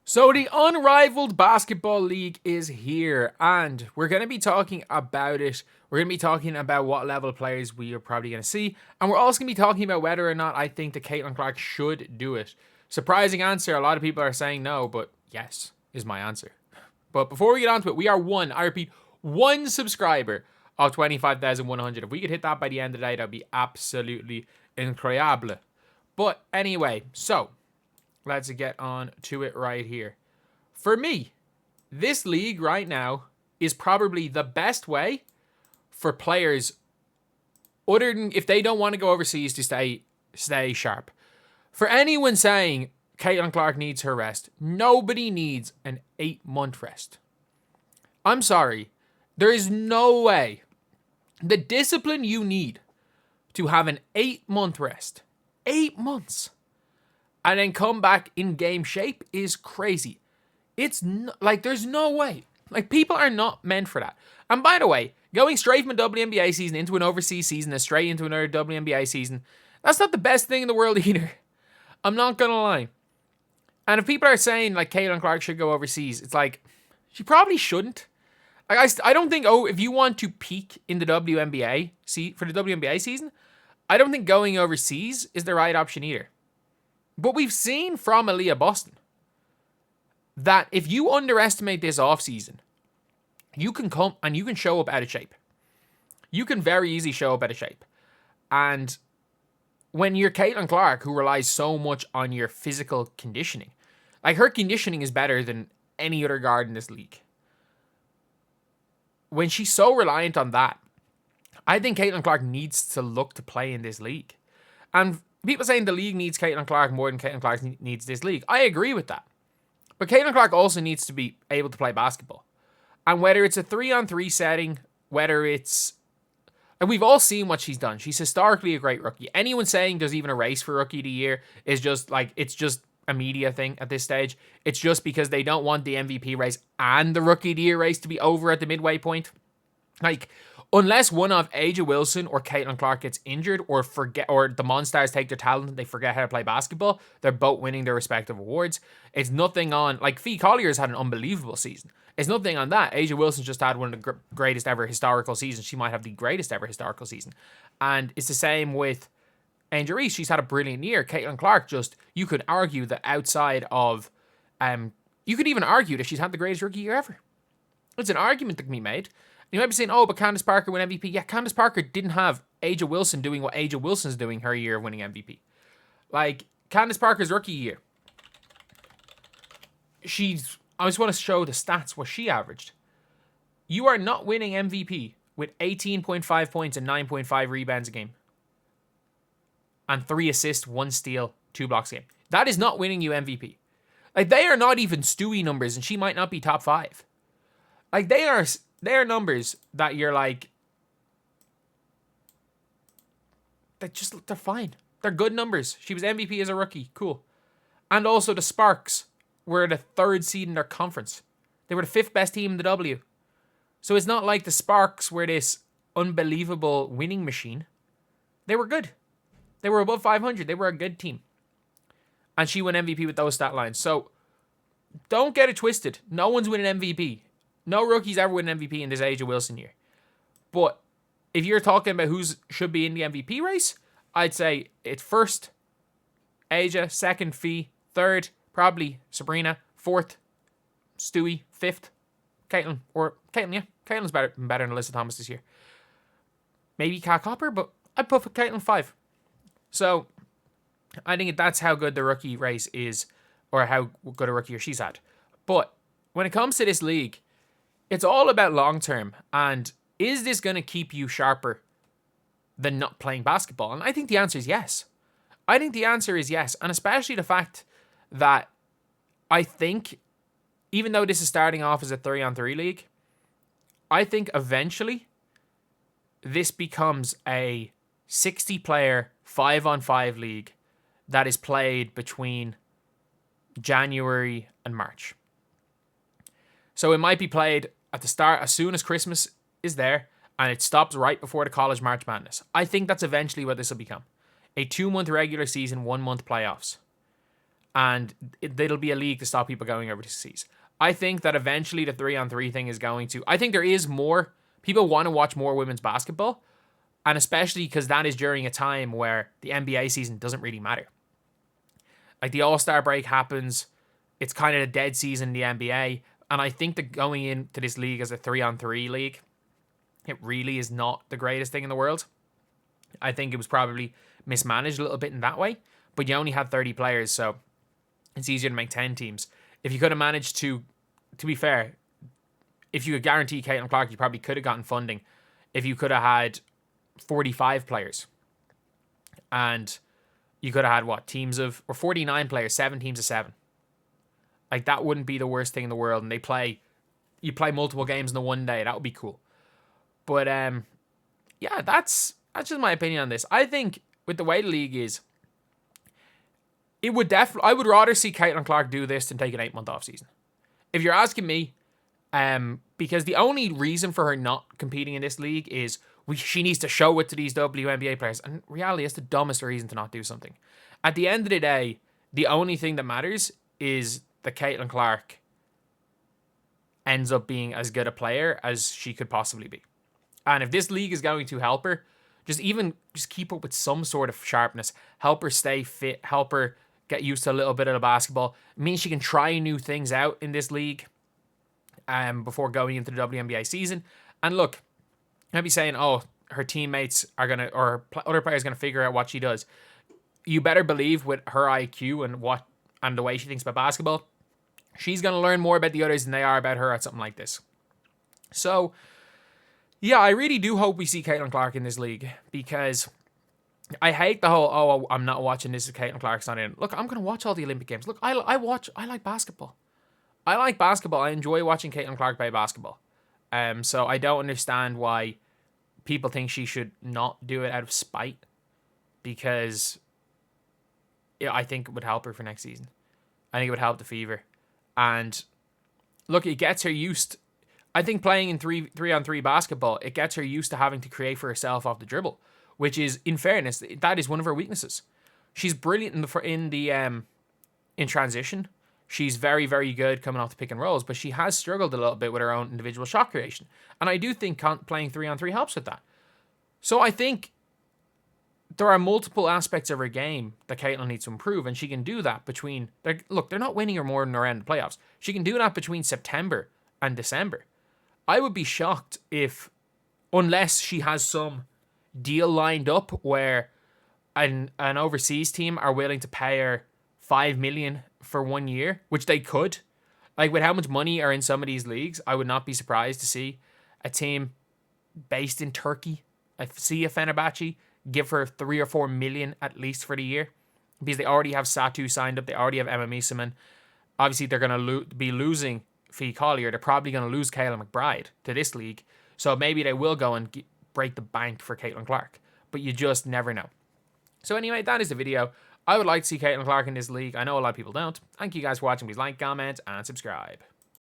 So the Unrivaled Basketball League is here, and we're going to be talking about it. We're going to be talking about what level of players we are probably going to see, and we're also going to be talking about whether or not I think that Caitlin Clark should do it. Surprising answer, a lot of people are saying no, but yes is my answer. But before we get on to it, we are I repeat, one subscriber of 25,100. If we could hit that by the end of the day, that would be absolutely incredible. But anyway, so let's get on to it right here. For me, this league right now is probably the best way for players, other than if they don't want to go overseas, to stay sharp. For anyone saying Caitlin Clark needs her rest, nobody needs an 8-month rest. I'm sorry. There is no way. The discipline you need to have an 8-month rest, 8 months, and then come back in game shape is crazy. It's there's no way. Like, people are not meant for that. And by the way, going straight from a WNBA season into an overseas season and straight into another WNBA season, that's not the best thing in the world either. I'm not going to lie. And if people are saying, like, Caitlin Clark should go overseas, it's like, she probably shouldn't. Like, I don't think, if you want to peak in the WNBA, for the WNBA season, I don't think going overseas is the right option either. But we've seen from Aaliyah Boston that if you underestimate this offseason, you can come and you can show up out of shape. You can very easily show up out of shape. And when you're Caitlin Clark, who relies so much on your physical conditioning, like, her conditioning is better than any other guard in this league. When she's so reliant on that, I think Caitlin Clark needs to look to play in this league. And people saying the league needs Caitlin Clark more than Caitlin Clark needs this league. I agree with that. But Caitlin Clark also needs to be able to play basketball. And whether it's a 3-on-3 setting, whether it's... And we've all seen what she's done. She's historically a great rookie. Anyone saying there's even a race for Rookie of the Year is just like, it's just a media thing at this stage. It's just because they don't want the MVP race and the Rookie of the Year race to be over at the midway point. Like, unless one of A'ja Wilson or Caitlin Clark gets injured or the Monstars take their talent and they forget how to play basketball, they're both winning their respective awards. It's nothing on, like, Fee Collier's had an unbelievable season. It's nothing on that. A'ja Wilson just had one of the greatest ever historical seasons. She might have the greatest ever historical season. And it's the same with Angel Reese. She's had a brilliant year. Caitlin Clark you could argue that outside of, you could even argue that she's had the greatest rookie year ever. It's an argument that can be made. You might be saying, but Candace Parker won MVP. Yeah, Candace Parker didn't have A'ja Wilson doing what A'ja Wilson's doing her year of winning MVP. Like, Candace Parker's rookie year, I just want to show the stats, what she averaged. You are not winning MVP with 18.5 points and 9.5 rebounds a game. And 3 assists, 1 steal, 2 blocks a game. That is not winning you MVP. Like, they are not even Stewie numbers, and she might not be top 5. Like, they are numbers that you're like, they're fine. They're good numbers. She was MVP as a rookie. Cool. And also the Sparks were the 3rd seed in their conference. They were the 5th best team in the W. So it's not like the Sparks were this unbelievable winning machine. They were good. They were above 500. They were a good team. And she won MVP with those stat lines. So don't get it twisted. No one's winning MVP. No rookie's ever win an MVP in this A'ja Wilson year. But if you're talking about who should be in the MVP race, I'd say it's first A'ja, 2nd Fee, 3rd probably Sabrina, 4th Stewie, 5th Caitlin. Yeah. Caitlin's better than Alyssa Thomas this year. Maybe Kat Copper, but I'd put Caitlin 5. So I think that's how good the rookie race is, or how good a rookie year she's had. But when it comes to this league, it's all about long term, and is this going to keep you sharper than not playing basketball? And I think the answer is yes. I think the answer is yes, and especially the fact that I think, even though this is starting off as a 3-on-3 league, I think eventually this becomes a 60-player 5-on-5 league that is played between January and March. So it might be played at the start, as soon as Christmas is there, and it stops right before the college March Madness. I think that's eventually what this will become. A 2-month regular season, 1-month playoffs. and it'll be a league to stop people going overseas. I think that eventually the 3-on-3 thing is going to... I think there is more... People want to watch more women's basketball, and especially because that is during a time where the NBA season doesn't really matter. Like, the All-Star break happens, it's kind of a dead season in the NBA, and I think that going into this league as a 3-on-3 league, it really is not the greatest thing in the world. I think it was probably mismanaged a little bit in that way, but you only had 30 players, so it's easier to make 10 teams. If you could have managed to be fair, if you could guarantee Caitlin Clark, you probably could have gotten funding if you could have had 45 players. And you could have had, what, teams of... Or 49 players, 7 teams of 7. Like, that wouldn't be the worst thing in the world. And you play multiple games in the one day. That would be cool. But, yeah, that's just my opinion on this. I think with the way the league is, I would rather see Caitlin Clark do this than take an 8-month off season. If you're asking me, because the only reason for her not competing in this league is she needs to show it to these WNBA players. And in reality, it's the dumbest reason to not do something. At the end of the day, the only thing that matters is that Caitlin Clark ends up being as good a player as she could possibly be. And if this league is going to help her, just keep up with some sort of sharpness, help her stay fit, help her get used to a little bit of the basketball. It means she can try new things out in this league before going into the WNBA season. And look, I'd be saying, oh, her teammates are going to, or other players are going to figure out what she does. You better believe with her IQ and the way she thinks about basketball, she's going to learn more about the others than they are about her at something like this. So, yeah, I really do hope we see Caitlin Clark in this league, because I hate the whole, oh, I'm not watching this if Caitlin Clark's not in. Look, I'm going to watch all the Olympic Games. Look, I like basketball. I like basketball. I enjoy watching Caitlin Clark play basketball. So I don't understand why people think she should not do it out of spite, because I think it would help her for next season. I think it would help the fever. And look, it gets her used. I think playing in 3-on-3 basketball, it gets her used to having to create for herself off the dribble, which is, in fairness, that is one of her weaknesses. She's brilliant in transition. She's very, very good coming off the pick and rolls, but she has struggled a little bit with her own individual shot creation. And I do think playing 3-on-3 helps with that. So I think there are multiple aspects of her game that Caitlin needs to improve, and she can do that between... Look, they're not winning her more than around the playoffs. She can do that between September and December. I would be shocked if, unless she has some deal lined up where an overseas team are willing to pay her $5 million for 1 year, which they could. Like, with how much money are in some of these leagues, I would not be surprised to see a team based in Turkey, I see a Fenerbahce, give her 3 or 4 million at least for the year, because they already have Satu signed up, they already have Emma Miesemann. Obviously, they're going to be losing Fee Collier. They're probably going to lose Kayla McBride to this league, so maybe they will go and break the bank for Caitlin Clark, but you just never know. So anyway, that is the video. I would like to see Caitlin Clark in this league. I know a lot of people don't. Thank you guys for watching. Please like, comment, and subscribe.